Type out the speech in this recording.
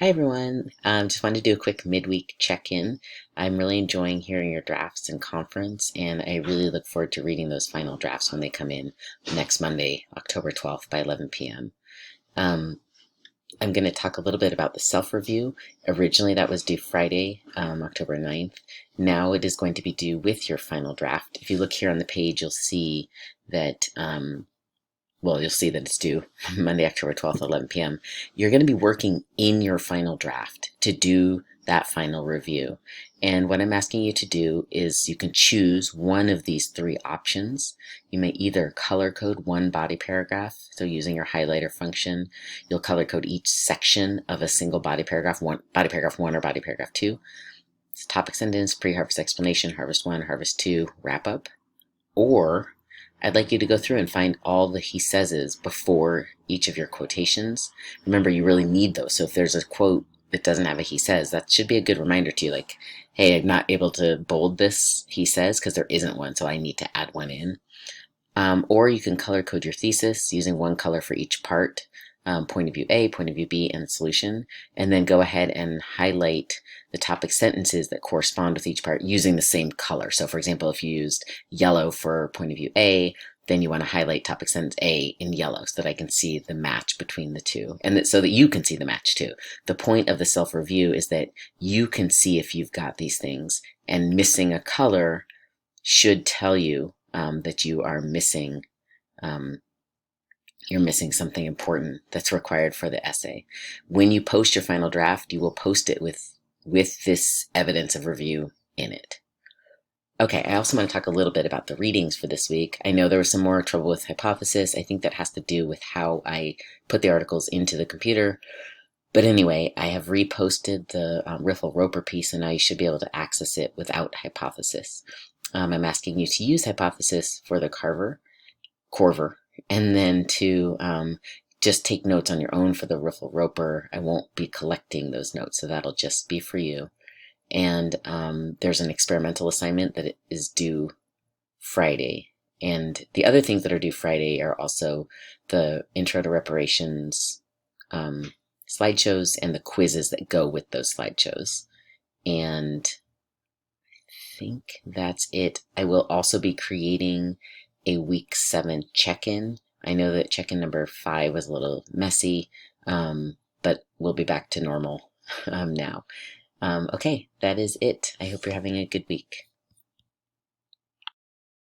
Hi everyone. Just wanted to do a quick midweek check-in. I'm really enjoying hearing your drafts in conference, and I really look forward to reading those final drafts when they come in next Monday, October 12th by 11 p.m. I'm going to talk a little bit about the self-review. Originally that was due Friday, October 9th. Now it is going to be due with your final draft. If you look here on the page, you'll see that you'll see that it's due Monday, October 12th, 11 p.m. You're going to be working in your final draft to do that final review. And what I'm asking you to do is you can choose one of these three options. You may either color code one body paragraph, so using your highlighter function, you'll color code each section of a single body paragraph, body paragraph 1 or body paragraph 2. It's topic sentence, pre-harvest explanation, harvest 1, harvest 2, wrap up. Or I'd like you to go through and find all the he says before each of your quotations. Remember, you really need those. So if there's a quote that doesn't have a he says, that should be a good reminder to you, like, hey, I'm not able to bold this he says because there isn't one, so I need to add one in. Or you can color code your thesis using one color for each part, point of view A, point of view B, and solution, and then go ahead and highlight the topic sentences that correspond with each part using the same color. So for example, if you used yellow for point of view A, then you want to highlight topic sentence A in yellow so that I can see the match between the two, and so that you can see the match too. The point of the self-review is that you can see if you've got these things, and missing a color should tell you that you are missing you're missing something important that's required for the essay. When you post your final draft, you will post it with this evidence of review in it. Okay, I also want to talk a little bit about the readings for this week. I know there was some more trouble with hypothesis. I think that has to do with how I put the articles into the computer. But anyway, I have reposted the Riffle-Roper piece, and now you should be able to access it without hypothesis. I'm asking you to use hypothesis for the Corver, and then to just take notes on your own for the Riffle-Roper. I won't be collecting those notes, so that'll just be for you. And there's an experimental assignment that is due Friday. And the other things that are due Friday are also the Intro to Reparations slideshows and the quizzes that go with those slideshows. And I think that's it. I will also be creating a week 7 check-in. I know that check-in number 5 was a little messy, but we'll be back to normal now. Okay, that is it. I hope you're having a good week.